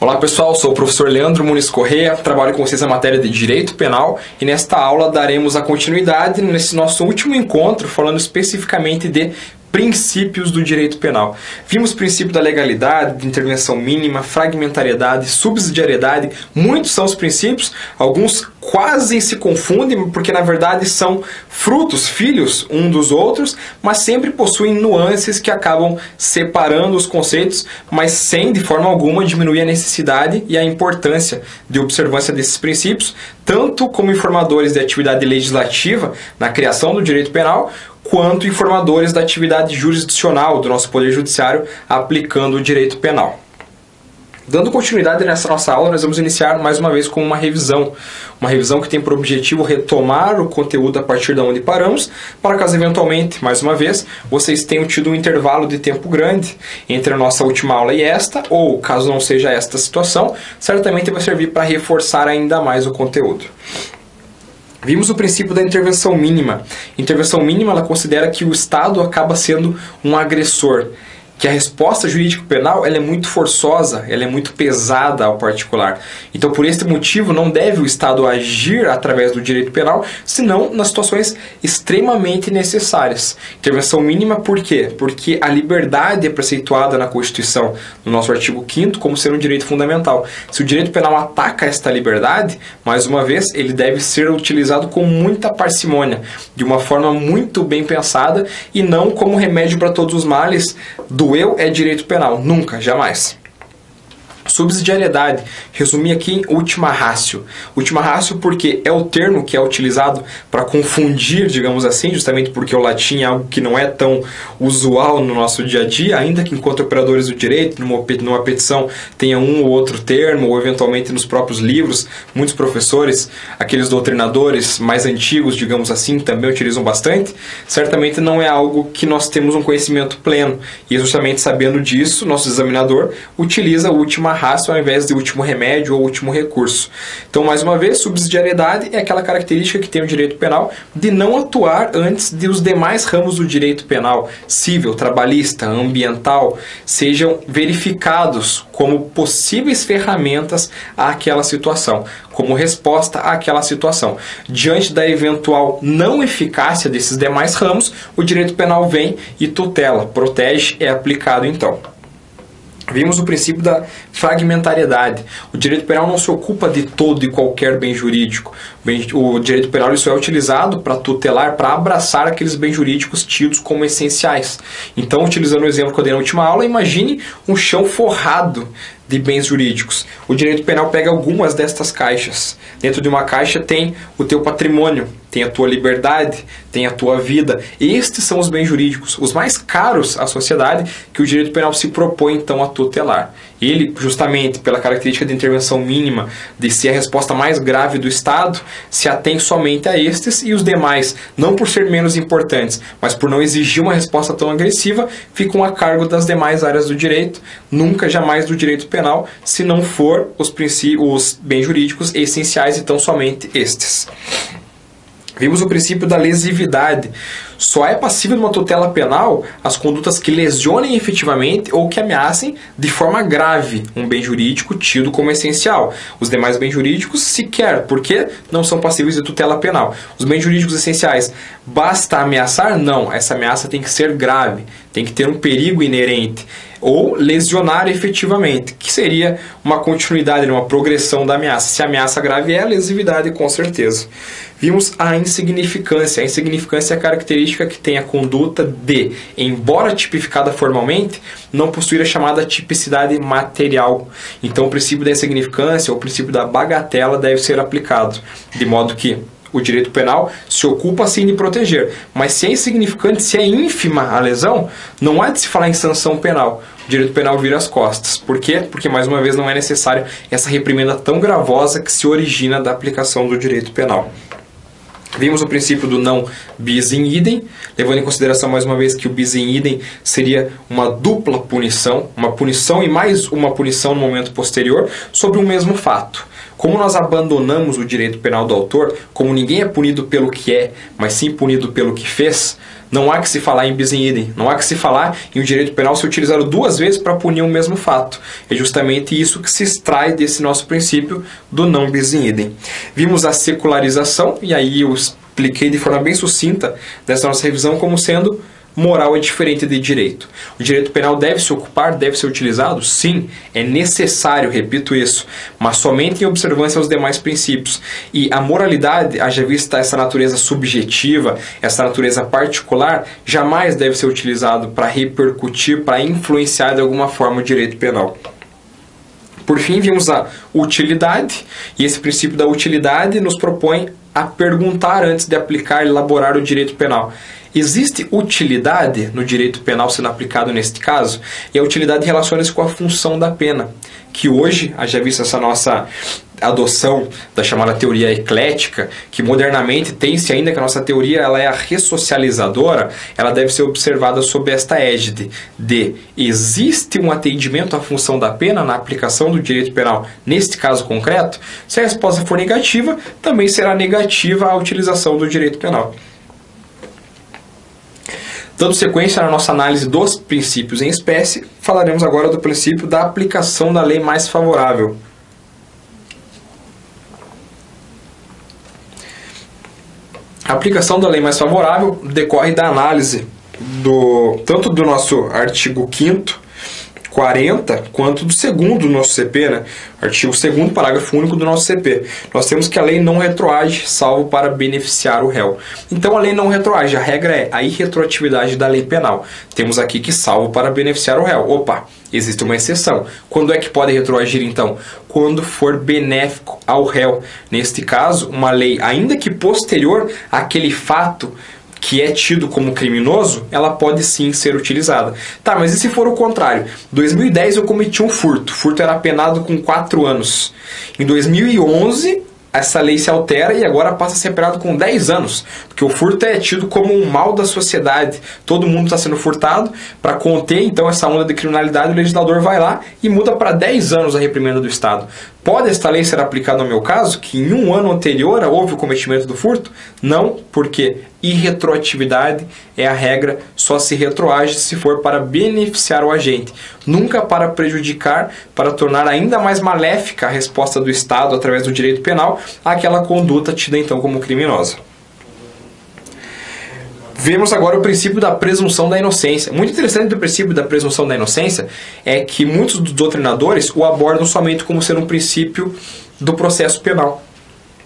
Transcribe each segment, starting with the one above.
Olá pessoal, sou o professor Leandro Muniz Correia, trabalho com vocês na matéria de Direito Penal e nesta aula daremos a continuidade nesse nosso último encontro falando especificamente de princípios do direito penal. Vimos o princípio da legalidade, de intervenção mínima, fragmentariedade, subsidiariedade, muitos são os princípios, alguns quase se confundem porque na verdade são frutos, filhos um dos outros, mas sempre possuem nuances que acabam separando os conceitos, mas sem de forma alguma diminuir a necessidade e a importância de observância desses princípios, tanto como informadores de atividade legislativa na criação do direito penal, quanto informadores da atividade jurisdicional do nosso Poder Judiciário aplicando o direito penal. Dando continuidade nessa nossa aula, nós vamos iniciar mais uma vez com uma revisão que tem por objetivo retomar o conteúdo a partir de onde paramos, para caso eventualmente, mais uma vez, vocês tenham tido um intervalo de tempo grande entre a nossa última aula e esta, ou caso não seja esta a situação, certamente vai servir para reforçar ainda mais o conteúdo. Vimos o princípio da intervenção mínima. Intervenção mínima, ela considera que o Estado acaba sendo um agressor, que a resposta jurídico-penal ela é muito forçosa, ela é muito pesada ao particular. Então, por este motivo, não deve o Estado agir através do direito penal, senão nas situações extremamente necessárias. Intervenção mínima por quê? Porque a liberdade é preceituada na Constituição, no nosso artigo 5º, como ser um direito fundamental. Se o direito penal ataca esta liberdade, mais uma vez, ele deve ser utilizado com muita parcimônia, de uma forma muito bem pensada e não como remédio para todos os males do eu é direito penal. Nunca, jamais. Subsidiariedade, resumir aqui em ultima ratio. Ultima ratio porque é o termo que é utilizado para confundir, digamos assim, justamente porque o latim é algo que não é tão usual no nosso dia a dia, ainda que enquanto operadores do direito, numa petição tenha um ou outro termo, ou eventualmente nos próprios livros, muitos professores, aqueles doutrinadores mais antigos, digamos assim, também utilizam bastante, certamente não é algo que nós temos um conhecimento pleno, e justamente sabendo disso, nosso examinador utiliza a última ratio ao invés de último remédio ou último recurso. Então, mais uma vez, subsidiariedade é aquela característica que tem o direito penal de não atuar antes de os demais ramos do direito penal, civil, trabalhista, ambiental, sejam verificados como possíveis ferramentas àquela situação, como resposta àquela situação. Diante da eventual não eficácia desses demais ramos, o direito penal vem e tutela, protege, é aplicado então. Vimos o princípio da fragmentariedade. O direito penal não se ocupa de todo e qualquer bem jurídico. O direito penal isso é utilizado para tutelar, para abraçar aqueles bens jurídicos tidos como essenciais. Então, utilizando o exemplo que eu dei na última aula, imagine um chão forrado de bens jurídicos. O direito penal pega algumas destas caixas. Dentro de uma caixa tem o teu patrimônio, tem a tua liberdade, tem a tua vida. Estes são os bens jurídicos, os mais caros à sociedade, que o direito penal se propõe então a tutelar. Ele, justamente pela característica de intervenção mínima, de ser a resposta mais grave do Estado, se atém somente a estes e os demais, não por ser menos importantes, mas por não exigir uma resposta tão agressiva, ficam a cargo das demais áreas do direito, nunca jamais do direito penal, se não for os bens jurídicos essenciais e tão somente estes. Vimos o princípio da lesividade. Só é passível de uma tutela penal as condutas que lesionem efetivamente ou que ameacem de forma grave um bem jurídico tido como essencial. Os demais bens jurídicos sequer, porque não são passíveis de tutela penal. Os bens jurídicos essenciais, basta ameaçar? Não, essa ameaça tem que ser grave, tem que ter um perigo inerente. Ou lesionar efetivamente, que seria uma continuidade, uma progressão da ameaça. Se a ameaça grave é a lesividade, com certeza. Vimos a insignificância. A insignificância é a característica que tem a conduta de, embora tipificada formalmente, não possuir a chamada tipicidade material. Então, o princípio da insignificância, ou o princípio da bagatela, deve ser aplicado, de modo que o direito penal se ocupa sim de proteger, mas se é insignificante, se é ínfima a lesão, não há de se falar em sanção penal. O direito penal vira as costas. Por quê? Porque, mais uma vez, não é necessário essa reprimenda tão gravosa que se origina da aplicação do direito penal. Vimos o princípio do não bis in idem, levando em consideração mais uma vez que o bis in idem seria uma dupla punição, uma punição e mais uma punição no momento posterior sobre o mesmo fato. Como nós abandonamos o direito penal do autor, como ninguém é punido pelo que é, mas sim punido pelo que fez, Não há que se falar em bis in idem, não há que se falar em o direito penal ser utilizado duas vezes para punir o mesmo fato. É justamente isso que se extrai desse nosso princípio do não bis in idem. Vimos a secularização, e aí eu expliquei de forma bem sucinta dessa nossa revisão como sendo moral é diferente de direito. O direito penal deve se ocupar, deve ser utilizado? Sim, é necessário, repito isso, mas somente em observância aos demais princípios. E a moralidade, haja vista essa natureza subjetiva, essa natureza particular, jamais deve ser utilizado para repercutir, para influenciar de alguma forma o direito penal. Por fim, vimos a utilidade, e esse princípio da utilidade nos propõe a perguntar antes de aplicar e elaborar o direito penal. Existe utilidade no direito penal sendo aplicado neste caso? E a utilidade relaciona-se com a função da pena, que hoje, haja visto essa nossa adoção da chamada teoria eclética, que modernamente tem-se ainda que a nossa teoria ela é a ressocializadora, ela deve ser observada sob esta égide de existe um atendimento à função da pena na aplicação do direito penal neste caso concreto? Se a resposta for negativa, também será negativa a utilização do direito penal. Dando sequência na nossa análise dos princípios em espécie, falaremos agora do princípio da aplicação da lei mais favorável. A aplicação da lei mais favorável decorre da análise tanto do nosso artigo 5º, 40, quanto do segundo do nosso CP, né? Artigo 2º, parágrafo único do nosso CP. Nós temos que a lei não retroage, salvo para beneficiar o réu. Então a lei não retroage, a regra é a irretroatividade da lei penal. Temos aqui que salvo para beneficiar o réu. Opa, existe uma exceção. Quando é que pode retroagir então? Quando for benéfico ao réu. Neste caso, uma lei, ainda que posterior àquele fato que é tido como criminoso, ela pode sim ser utilizada. Tá, mas e se for o contrário? Em 2010 eu cometi um furto. O furto era penado com 4 anos. Em 2011, essa lei se altera e agora passa a ser penado com 10 anos. Porque o furto é tido como um mal da sociedade. Todo mundo está sendo furtado. Para conter, então, essa onda de criminalidade, o legislador vai lá e muda para 10 anos a reprimenda do Estado. Pode esta lei ser aplicada no meu caso, que em um ano anterior houve o cometimento do furto? Não, porque irretroatividade é a regra, só se retroage se for para beneficiar o agente, nunca para prejudicar, para tornar ainda mais maléfica a resposta do Estado através do direito penal àquela conduta tida então como criminosa. Vemos agora o princípio da presunção da inocência. Muito interessante do princípio da presunção da inocência é que muitos dos doutrinadores o abordam somente como sendo um princípio do processo penal.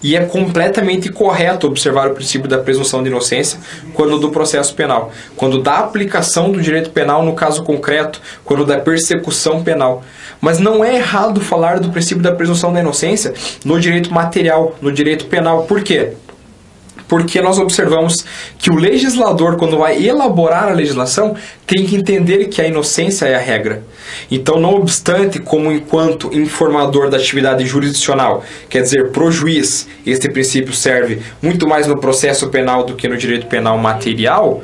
E é completamente correto observar o princípio da presunção de inocência quando do processo penal, quando da aplicação do direito penal no caso concreto, quando da persecução penal. Mas não é errado falar do princípio da presunção da inocência no direito material, no direito penal. Por quê? Porque nós observamos que o legislador, quando vai elaborar a legislação, tem que entender que a inocência é a regra. Então, não obstante, como enquanto informador da atividade jurisdicional, quer dizer, pro juiz, este princípio serve muito mais no processo penal do que no direito penal material,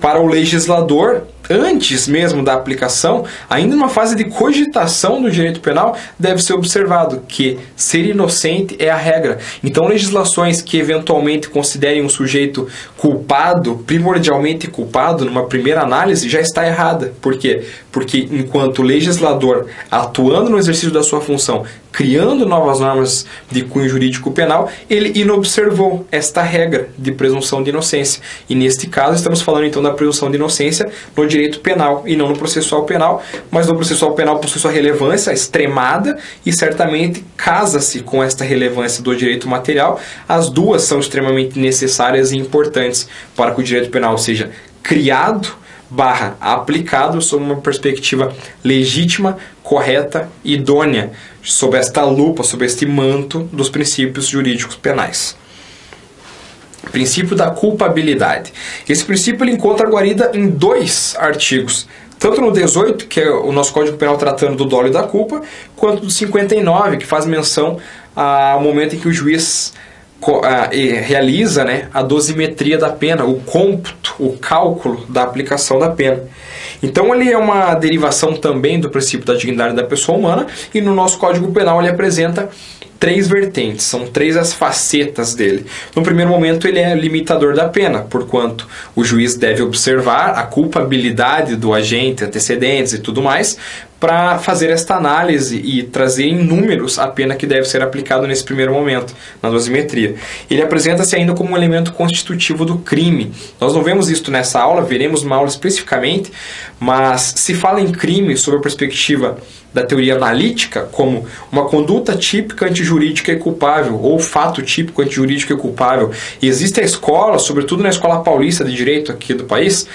para o legislador, antes mesmo da aplicação, ainda numa fase de cogitação do direito penal, deve ser observado que ser inocente é a regra. Então, legislações que eventualmente considerem um sujeito culpado, primordialmente culpado, numa primeira análise, já está errada. Por quê? Porque enquanto legislador, atuando no exercício da sua função, criando novas normas de cunho jurídico penal, ele inobservou esta regra de presunção de inocência. E neste caso, estamos falando então da presunção de inocência no direito penal e não no processual penal, mas no processual penal possui sua relevância extremada e certamente casa-se com esta relevância do direito material. As duas são extremamente necessárias e importantes para que o direito penal seja criado / aplicado sob uma perspectiva legítima, correta, idônea, sob esta lupa, sob este manto dos princípios jurídicos penais. Princípio da culpabilidade. Esse princípio ele encontra guarida em 2 artigos, tanto no 18, que é o nosso Código Penal tratando do dolo e da culpa, quanto do 59, que faz menção ao momento em que o juiz realiza, né, a dosimetria da pena, o cômputo, o cálculo da aplicação da pena. Então ele é uma derivação também do princípio da dignidade da pessoa humana e no nosso Código Penal ele apresenta três vertentes, são três as facetas dele. No primeiro momento, ele é limitador da pena, porquanto o juiz deve observar a culpabilidade do agente, antecedentes e tudo mais, para fazer esta análise e trazer em números a pena que deve ser aplicada nesse primeiro momento, na dosimetria. Ele apresenta-se ainda como um elemento constitutivo do crime. Nós não vemos isso nessa aula, veremos uma aula especificamente, mas se fala em crime sob a perspectiva da teoria analítica, como uma conduta típica antijurídica e culpável, ou fato típico antijurídico e culpável. E existe a escola, sobretudo na escola paulista de direito aqui do país,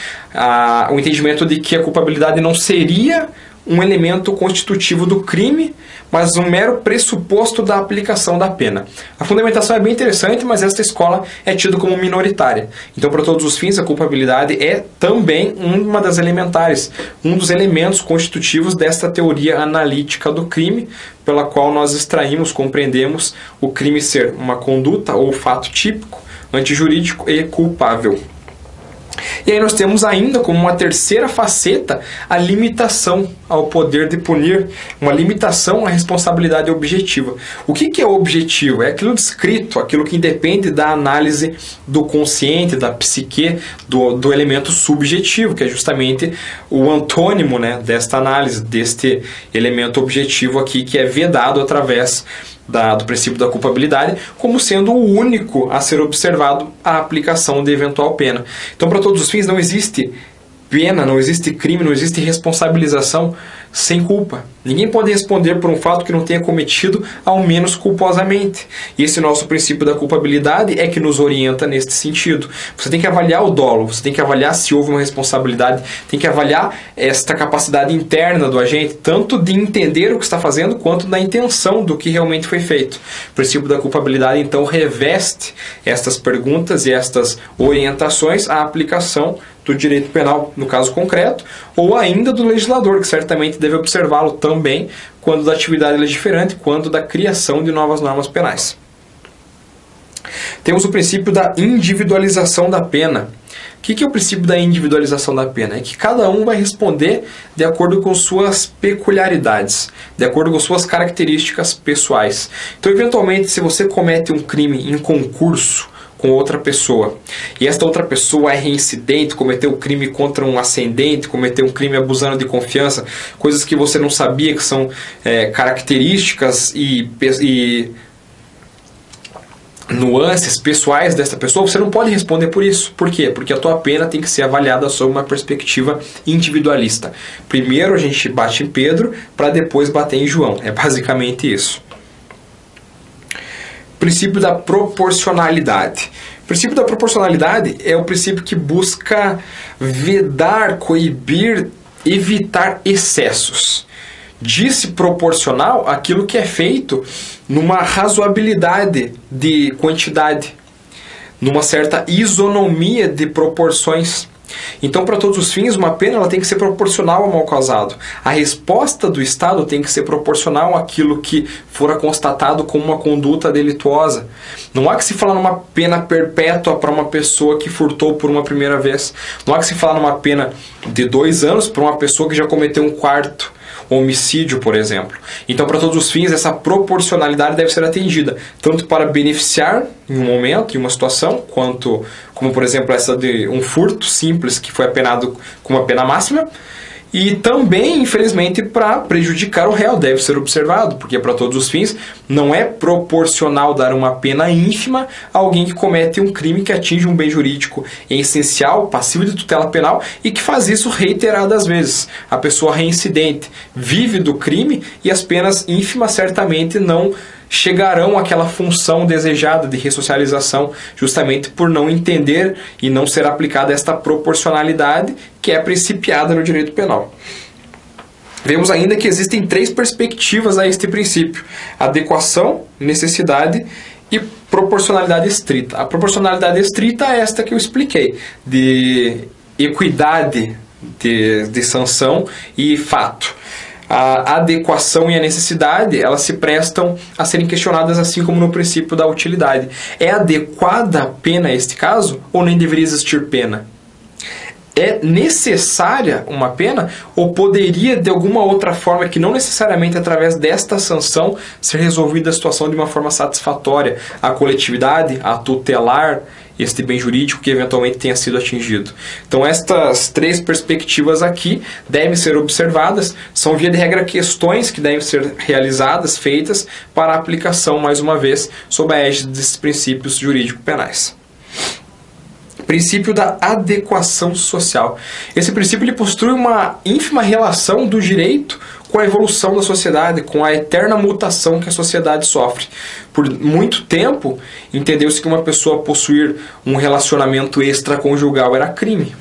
o entendimento de que a culpabilidade não seria um elemento constitutivo do crime, mas um mero pressuposto da aplicação da pena. A fundamentação é bem interessante, mas esta escola é tida como minoritária. Então, para todos os fins, a culpabilidade é também uma das elementares, um dos elementos constitutivos desta teoria analítica do crime, pela qual nós extraímos, compreendemos o crime ser uma conduta ou fato típico, antijurídico e culpável. E aí nós temos ainda como uma terceira faceta a limitação ao poder de punir, uma limitação à responsabilidade objetiva. O que é objetivo? É aquilo descrito, aquilo que independe da análise do consciente, da psique, do elemento subjetivo, que é justamente o antônimo, né, desta análise, deste elemento objetivo aqui, que é vedado através do princípio da culpabilidade, como sendo o único a ser observado a aplicação de eventual pena. Então, para todos os fins, não existe pena, não existe crime, não existe responsabilização sem culpa. Ninguém pode responder por um fato que não tenha cometido, ao menos culposamente. E esse nosso princípio da culpabilidade é que nos orienta neste sentido. Você tem que avaliar o dolo, você tem que avaliar se houve uma responsabilidade, tem que avaliar esta capacidade interna do agente, tanto de entender o que está fazendo, quanto da intenção do que realmente foi feito. O princípio da culpabilidade, então, reveste estas perguntas e estas orientações à aplicação do direito penal, no caso concreto, ou ainda do legislador, que certamente deve observá-lo também quando da atividade legiferante, quando da criação de novas normas penais. Temos o princípio da individualização da pena. O que é o princípio da individualização da pena? É que cada um vai responder de acordo com suas peculiaridades, de acordo com suas características pessoais. Então, eventualmente, se você comete um crime em concurso com outra pessoa, e esta outra pessoa é reincidente, cometeu um crime contra um ascendente, cometeu um crime abusando de confiança, coisas que você não sabia que são características e nuances pessoais dessa pessoa, você não pode responder por isso. Por quê? Porque a tua pena tem que ser avaliada sob uma perspectiva individualista. Primeiro a gente bate em Pedro, para depois bater em João. É basicamente isso. Princípio da proporcionalidade. O princípio da proporcionalidade é o princípio que busca vedar, coibir, evitar excessos. Diz-se proporcional aquilo que é feito numa razoabilidade de quantidade, numa certa isonomia de proporções. Então, para todos os fins, uma pena ela tem que ser proporcional ao mal causado. A resposta do Estado tem que ser proporcional àquilo que fora constatado como uma conduta delituosa. Não há que se falar numa pena perpétua para uma pessoa que furtou por uma primeira vez. Não há que se falar numa pena de 2 anos para uma pessoa que já cometeu um quarto homicídio, por exemplo. Então, para todos os fins, essa proporcionalidade deve ser atendida, tanto para beneficiar em um momento, em uma situação, como por exemplo essa de um furto simples que foi apenado com uma pena máxima, e também, infelizmente, para prejudicar o réu, deve ser observado, porque para todos os fins não é proporcional dar uma pena ínfima a alguém que comete um crime que atinge um bem jurídico essencial, passível de tutela penal, e que faz isso reiteradas vezes. A pessoa reincidente vive do crime e as penas ínfimas certamente não chegarão àquela função desejada de ressocialização, justamente por não entender e não ser aplicada esta proporcionalidade que é principiada no direito penal. Vemos ainda que existem 3 perspectivas a este princípio: adequação, necessidade e proporcionalidade estrita. A proporcionalidade estrita é esta que eu expliquei, de equidade de sanção e fato. A adequação e a necessidade, elas se prestam a serem questionadas, assim como no princípio da utilidade. É adequada a pena a este caso ou nem deveria existir pena? é necessária uma pena ou poderia, de alguma outra forma, que não necessariamente através desta sanção, ser resolvida a situação de uma forma satisfatória à coletividade, a tutelar este bem jurídico que eventualmente tenha sido atingido? Então estas três perspectivas aqui devem ser observadas, são via de regra questões que devem ser realizadas, feitas para a aplicação, mais uma vez, sob a égide desses princípios jurídico-penais. Princípio da adequação social. Esse princípio ele possui uma ínfima relação do direito com a evolução da sociedade, com a eterna mutação que a sociedade sofre. Por muito tempo, entendeu-se que uma pessoa possuir um relacionamento extraconjugal era crime.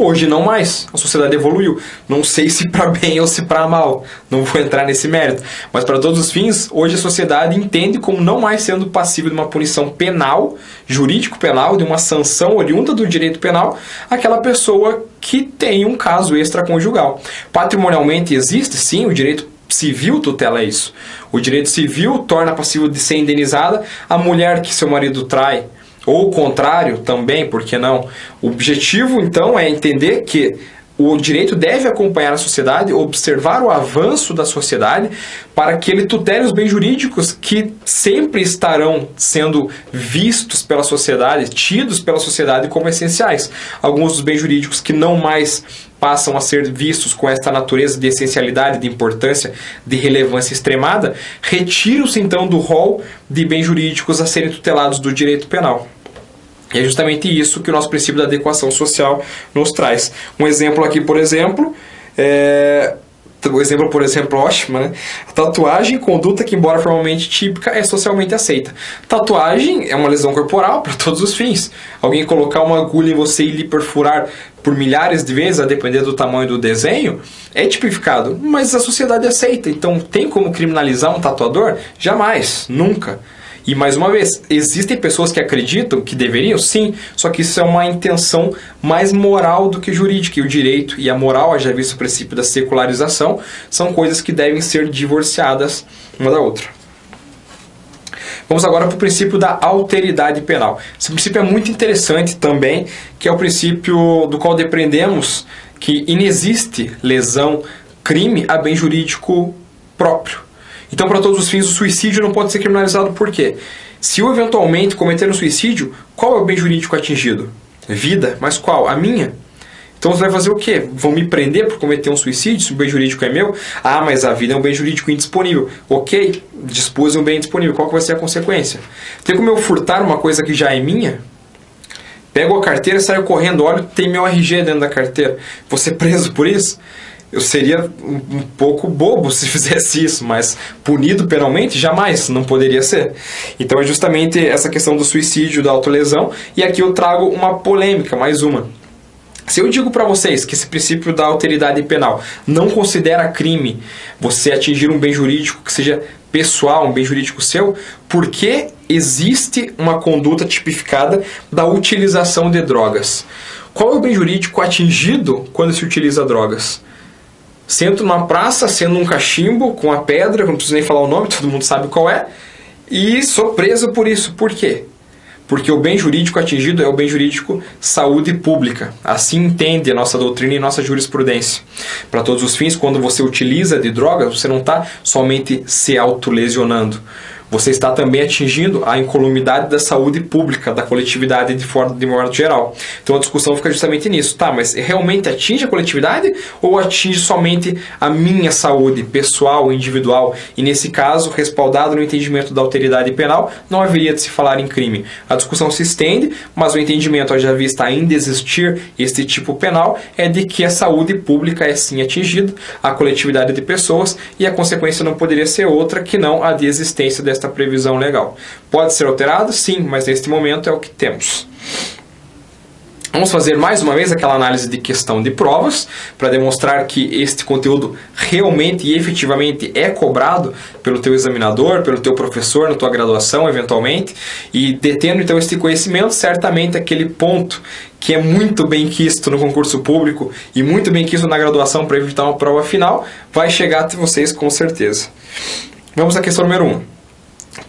Hoje não mais, a sociedade evoluiu. Não sei se para bem ou se para mal, não vou entrar nesse mérito. Mas para todos os fins, hoje a sociedade entende como não mais sendo passível de uma punição penal, jurídico-penal, de uma sanção oriunda do direito penal, aquela pessoa que tem um caso extraconjugal. Patrimonialmente existe, sim, o direito civil tutela isso. O direito civil torna passível de ser indenizada a mulher que seu marido trai, ou o contrário também, por que não? O objetivo, então, é entender que o direito deve acompanhar a sociedade, observar o avanço da sociedade, para que ele tutele os bens jurídicos que sempre estarão sendo vistos pela sociedade, tidos pela sociedade como essenciais. Alguns dos bens jurídicos que não mais passam a ser vistos com esta natureza de essencialidade, de importância, de relevância extremada, retiram-se então do rol de bens jurídicos a serem tutelados do direito penal. E é justamente isso que o nosso princípio da adequação social nos traz. Um exemplo aqui, por exemplo, ótimo, né? A tatuagem, conduta que, embora formalmente típica, é socialmente aceita. Tatuagem é uma lesão corporal para todos os fins. Alguém colocar uma agulha em você e lhe perfurar por milhares de vezes, a depender do tamanho do desenho, é tipificado, mas a sociedade aceita. Então, tem como criminalizar um tatuador? Jamais, nunca. E mais uma vez, existem pessoas que acreditam que deveriam? Sim, só que isso é uma intenção mais moral do que jurídica. E o direito e a moral, já visto o princípio da secularização, são coisas que devem ser divorciadas uma da outra. Vamos agora para o princípio da alteridade penal. Esse princípio é muito interessante também, que é o princípio do qual depreendemos que inexiste lesão, crime a bem jurídico próprio. Então, para todos os fins, o suicídio não pode ser criminalizado. Por quê? Se eu eventualmente cometer um suicídio, qual é o bem jurídico atingido? Vida, mas qual? A minha. Então você vai fazer o quê? Vão me prender por cometer um suicídio se o bem jurídico é meu? Ah, mas a vida é um bem jurídico indisponível. Ok, dispus de um bem indisponível. Qual que vai ser a consequência? Tem como eu furtar uma coisa que já é minha? Pego a carteira, saio correndo, olho, tem meu RG dentro da carteira. Vou ser preso por isso? Eu seria um pouco bobo se fizesse isso, mas punido penalmente? Jamais, não poderia ser. Então é justamente essa questão do suicídio, da autolesão, e aqui eu trago uma polêmica, mais uma. Se eu digo para vocês que esse princípio da alteridade penal não considera crime você atingir um bem jurídico que seja pessoal, um bem jurídico seu, por que existe uma conduta tipificada da utilização de drogas? Qual é o bem jurídico atingido quando se utiliza drogas? Sento numa praça, sendo um cachimbo com a pedra, não preciso nem falar o nome, todo mundo sabe qual é, e sou preso por isso. Por quê? Porque o bem jurídico atingido é o bem jurídico saúde pública. Assim entende a nossa doutrina e nossa jurisprudência. Para todos os fins, quando você utiliza de drogas, você não está somente se autolesionando. Você está também atingindo a incolumidade da saúde pública, da coletividade de modo geral. Então a discussão fica justamente nisso. Tá, mas realmente atinge a coletividade ou atinge somente a minha saúde pessoal, individual? E nesse caso, respaldado no entendimento da alteridade penal, não haveria de se falar em crime. A discussão se estende, mas o entendimento, já vista ainda existir este tipo penal, é de que a saúde pública é sim atingida, a coletividade de pessoas, e a consequência não poderia ser outra que não a de existência desta previsão legal. Pode ser alterado? Sim, mas neste momento é o que temos. Vamos fazer mais uma vez aquela análise de questão de provas, para demonstrar que este conteúdo realmente e efetivamente é cobrado pelo teu examinador, pelo teu professor na tua graduação, eventualmente, e detendo então este conhecimento, certamente aquele ponto que é muito bem quisto no concurso público e muito bem quisto na graduação para evitar uma prova final, vai chegar até vocês com certeza. Vamos à questão número 1.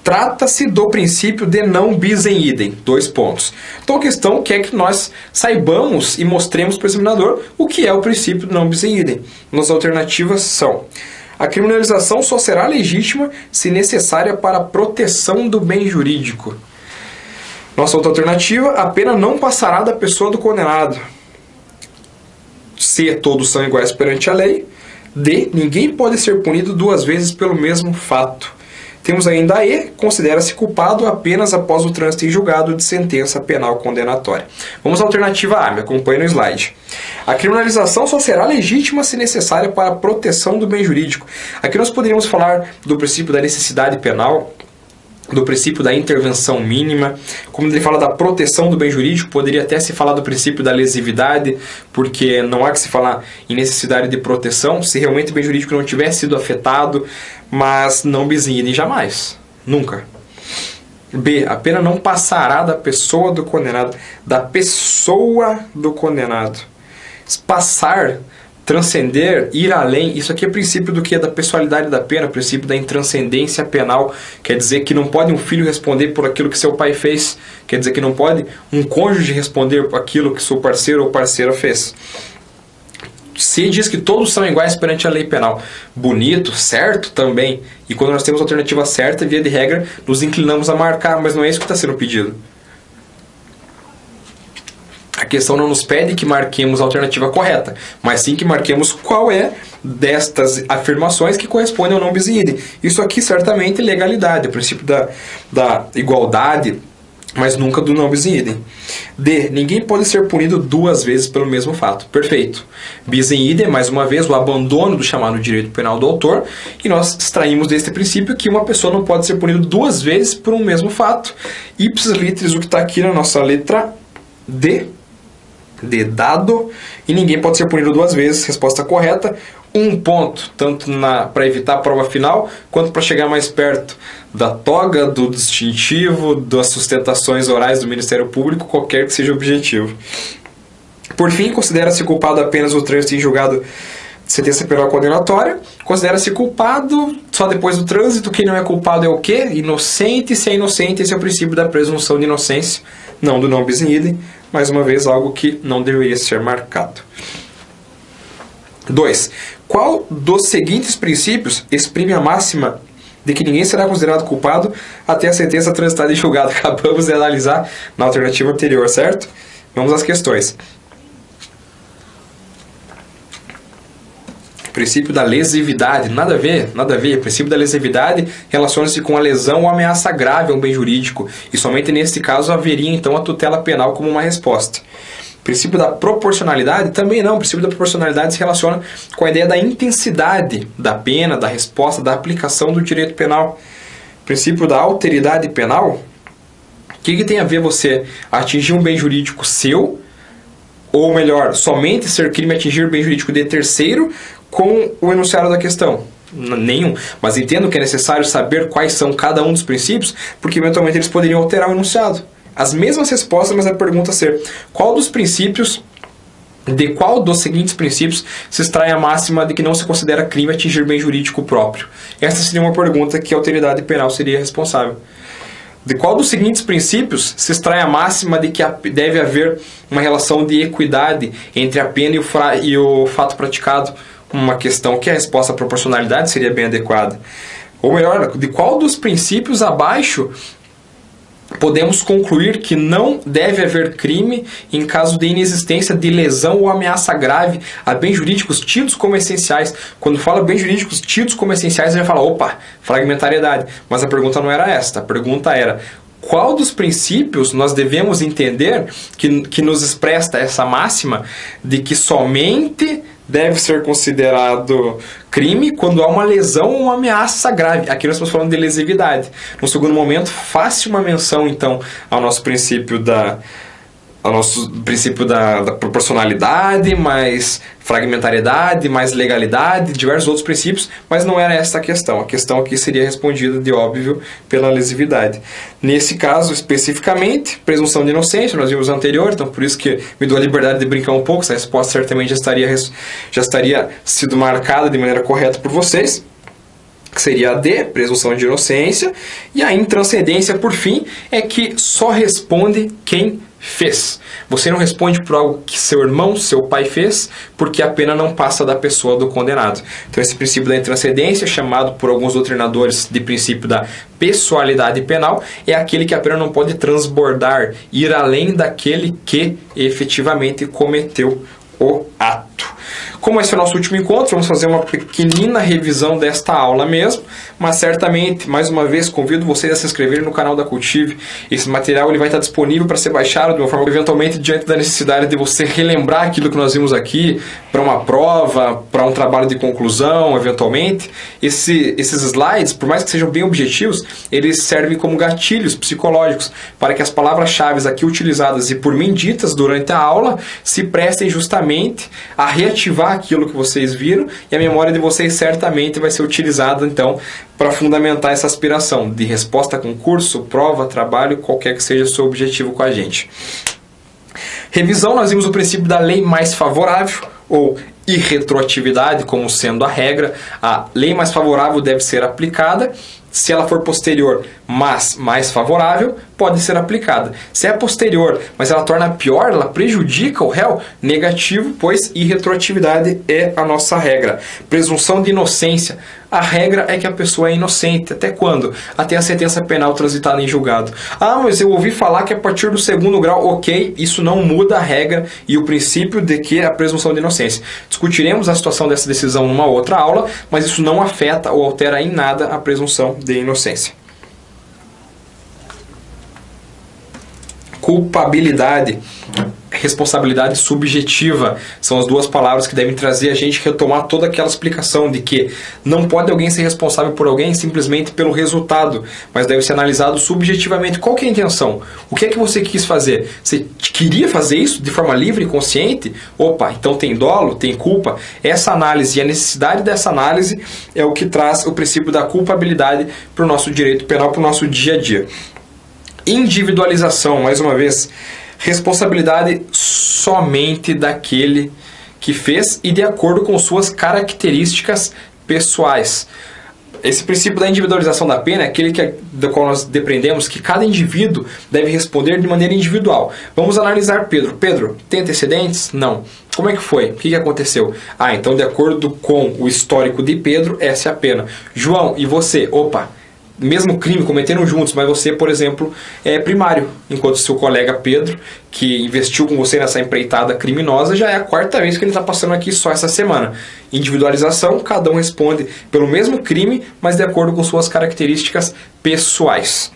Trata-se do princípio de não bis in idem. 2 pontos. Então a questão quer que nós saibamos e mostremos para o examinador o que é o princípio de não bis in idem. Nossas alternativas são: a criminalização só será legítima se necessária para a proteção do bem jurídico. Nossa outra alternativa: a pena não passará da pessoa do condenado. C, todos são iguais perante a lei. D, ninguém pode ser punido 2 vezes pelo mesmo fato. Temos ainda a E, considera-se culpado apenas após o trânsito em julgado de sentença penal condenatória. Vamos à alternativa A, me acompanhe no slide. A criminalização só será legítima se necessária para a proteção do bem jurídico. Aqui nós poderíamos falar do princípio da necessidade penal, do princípio da intervenção mínima. Como ele fala da proteção do bem jurídico, poderia até se falar do princípio da lesividade, porque não há que se falar em necessidade de proteção se realmente o bem jurídico não tivesse sido afetado, mas não bis in idem jamais. Nunca. B, a pena não passará da pessoa do condenado. Da pessoa do condenado. Passar, transcender, ir além, isso aqui é princípio do que? Da pessoalidade da pena, princípio da intranscendência penal. Quer dizer que não pode um filho responder por aquilo que seu pai fez. Quer dizer que não pode um cônjuge responder por aquilo que seu parceiro ou parceira fez. C diz que todos são iguais perante a lei penal. Bonito, certo também. E quando nós temos a alternativa certa, via de regra, nos inclinamos a marcar, mas não é isso que está sendo pedido. A questão não nos pede que marquemos a alternativa correta, mas sim que marquemos qual é destas afirmações que correspondem ao não bis in idem. Isso aqui certamente é legalidade, o princípio da igualdade, mas nunca do não bis in idem. D, ninguém pode ser punido 2 vezes pelo mesmo fato. Perfeito. Bis in idem, mais uma vez, o abandono do chamado direito penal do autor, e nós extraímos deste princípio que uma pessoa não pode ser punida 2 vezes por um mesmo fato. Ipsis literis, o que está aqui na nossa letra D, de dado, e ninguém pode ser punido 2 vezes. Resposta correta, 1 ponto, tanto para evitar a prova final, quanto para chegar mais perto da toga, do distintivo, das sustentações orais do Ministério Público, qualquer que seja o objetivo. Por fim, considera-se culpado apenas o trânsito em julgado de sentença penal condenatória. Considera-se culpado só depois do trânsito. Quem não é culpado é o quê? Inocente. Se é inocente, esse é o princípio da presunção de inocência, não do não bis in idem. Mais uma vez, algo que não deveria ser marcado. 2. Qual dos seguintes princípios exprime a máxima de que ninguém será considerado culpado até a sentença transitada em julgado? Acabamos de analisar na alternativa anterior, certo? Vamos às questões. Princípio da lesividade, nada a ver, nada a ver. O princípio da lesividade relaciona-se com a lesão ou ameaça grave a um bem jurídico, e somente nesse caso haveria então a tutela penal como uma resposta. O princípio da proporcionalidade, também não. O princípio da proporcionalidade se relaciona com a ideia da intensidade da pena, da resposta, da aplicação do direito penal. O princípio da alteridade penal, o que tem a ver você atingir um bem jurídico seu, ou melhor, somente ser crime atingir o bem jurídico de terceiro, com o enunciado da questão? Nenhum. Mas entendo que é necessário saber quais são cada um dos princípios, porque eventualmente eles poderiam alterar o enunciado. As mesmas respostas, mas a pergunta ser: qual dos princípios, de qual dos seguintes princípios se extrai a máxima de que não se considera crime atingir bem jurídico próprio? Esta seria uma pergunta que a autoridade penal seria responsável. De qual dos seguintes princípios se extrai a máxima de que deve haver uma relação de equidade entre a pena e o fato praticado? Uma questão que a resposta à proporcionalidade seria bem adequada. Ou melhor, de qual dos princípios abaixo podemos concluir que não deve haver crime em caso de inexistência de lesão ou ameaça grave a bens jurídicos tidos como essenciais? Quando fala bens jurídicos tidos como essenciais, a gente fala, opa, fragmentariedade. Mas a pergunta não era esta. A pergunta era: qual dos princípios nós devemos entender que nos expressa essa máxima de que somente deve ser considerado crime quando há uma lesão ou uma ameaça grave? Aqui nós estamos falando de lesividade. No segundo momento, faça uma menção, então, ao nosso princípio da proporcionalidade, mais fragmentariedade, mais legalidade, diversos outros princípios, mas não era esta a questão. A questão aqui seria respondida, de óbvio, pela lesividade. Nesse caso, especificamente, presunção de inocência, nós vimos anterior, então por isso que me dou a liberdade de brincar um pouco, essa resposta certamente já estaria sido marcada de maneira correta por vocês. que seria a D, presunção de inocência, e a intranscendência, por fim, é que só responde quem fez. Você não responde por algo que seu irmão, seu pai fez, porque a pena não passa da pessoa do condenado. Então esse princípio da intranscendência, chamado por alguns doutrinadores de princípio da pessoalidade penal, é aquele que a pena não pode transbordar, ir além daquele que efetivamente cometeu o ato. Como esse é o nosso último encontro, vamos fazer uma pequenina revisão desta aula mesmo, mas certamente, mais uma vez, convido vocês a se inscreverem no canal da Cultive. Esse material ele vai estar disponível para ser baixado de uma forma, eventualmente, diante da necessidade de você relembrar aquilo que nós vimos aqui, para uma prova, para um trabalho de conclusão, eventualmente. Esses slides, por mais que sejam bem objetivos, eles servem como gatilhos psicológicos, para que as palavras-chave aqui utilizadas e por mim ditas durante a aula se prestem justamente a reativar aquilo que vocês viram, e a memória de vocês certamente vai ser utilizada então para fundamentar essa aspiração de resposta a concurso, prova, trabalho, qualquer que seja o seu objetivo com a gente. Revisão, nós vimos o princípio da lei mais favorável, ou irretroatividade como sendo a regra. A lei mais favorável deve ser aplicada. Se ela for posterior, mas mais favorável, pode ser aplicada. Se é posterior, mas ela torna pior, ela prejudica o réu, negativo, pois irretroatividade é a nossa regra. Presunção de inocência. A regra é que a pessoa é inocente. Até quando? Até a sentença penal transitada em julgado. Ah, mas eu ouvi falar que a partir do 2º grau, ok, isso não muda a regra e o princípio de que é a presunção de inocência. Discutiremos a situação dessa decisão numa outra aula, mas isso não afeta ou altera em nada a presunção de inocência. Culpabilidade, responsabilidade subjetiva, são as duas palavras que devem trazer a gente retomar toda aquela explicação de que não pode alguém ser responsável por alguém simplesmente pelo resultado, mas deve ser analisado subjetivamente. Qual que é a intenção? O que é que você quis fazer? Você queria fazer isso de forma livre e consciente? Opa, então tem dolo, tem culpa. Essa análise e a necessidade dessa análise é o que traz o princípio da culpabilidade para o nosso direito penal, para o nosso dia a dia. Individualização, mais uma vez, responsabilidade somente daquele que fez e de acordo com suas características pessoais. Esse princípio da individualização da pena é aquele do qual nós depreendemos que cada indivíduo deve responder de maneira individual. Vamos analisar Pedro. Pedro, tem antecedentes? Não. Como é que foi? O que aconteceu? Ah, então de acordo com o histórico de Pedro, essa é a pena. João, e você? Opa! Mesmo crime, cometeram juntos, mas você, por exemplo, é primário, enquanto seu colega Pedro, que investiu com você nessa empreitada criminosa, já é a 4ª vez que ele está passando aqui só essa semana. Individualização, cada um responde pelo mesmo crime, mas de acordo com suas características pessoais.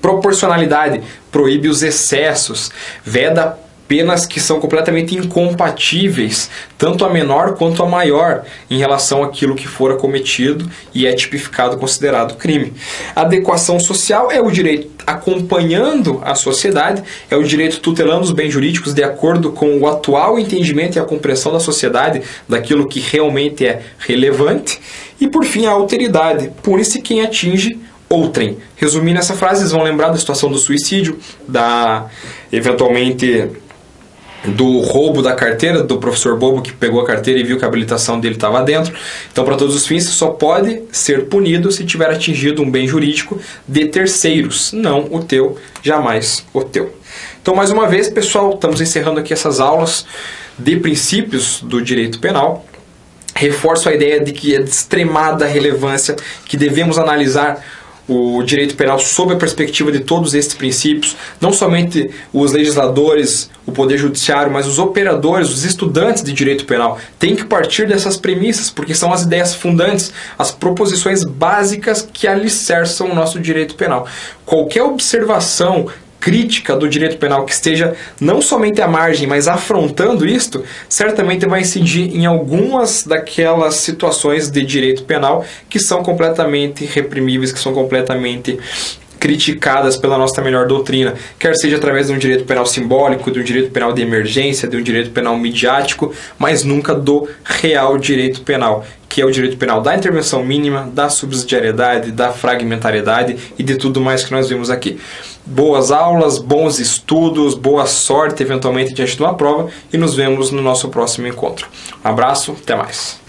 Proporcionalidade, proíbe os excessos, veda penas que são completamente incompatíveis, tanto a menor quanto a maior, em relação àquilo que fora cometido e é tipificado, considerado crime. Adequação social é o direito acompanhando a sociedade, é o direito tutelando os bens jurídicos de acordo com o atual entendimento e a compreensão da sociedade daquilo que realmente é relevante. E por fim, a alteridade, pune-se quem atinge outrem. Resumindo essa frase, vocês vão lembrar da situação do suicídio, eventualmente do roubo da carteira, do professor bobo que pegou a carteira e viu que a habilitação dele estava dentro. Então, para todos os fins, só pode ser punido se tiver atingido um bem jurídico de terceiros, não o teu, jamais o teu. Então, mais uma vez, pessoal, estamos encerrando aqui essas aulas de princípios do direito penal. Reforço a ideia de que é de extremada relevância que devemos analisar o direito penal sob a perspectiva de todos estes princípios, não somente os legisladores, o poder judiciário, mas os operadores, os estudantes de direito penal têm que partir dessas premissas, porque são as ideias fundantes, as proposições básicas que alicerçam o nosso direito penal. Qualquer observação crítica do direito penal que esteja não somente à margem, mas afrontando isto, certamente vai incidir em algumas daquelas situações de direito penal que são completamente reprimíveis, que são completamente criticadas pela nossa melhor doutrina, quer seja através de um direito penal simbólico, de um direito penal de emergência, de um direito penal midiático, mas nunca do real direito penal, que é o direito penal da intervenção mínima, da subsidiariedade, da fragmentariedade e de tudo mais que nós vimos aqui. Boas aulas, bons estudos, boa sorte eventualmente diante de uma prova e nos vemos no nosso próximo encontro. Um abraço, até mais.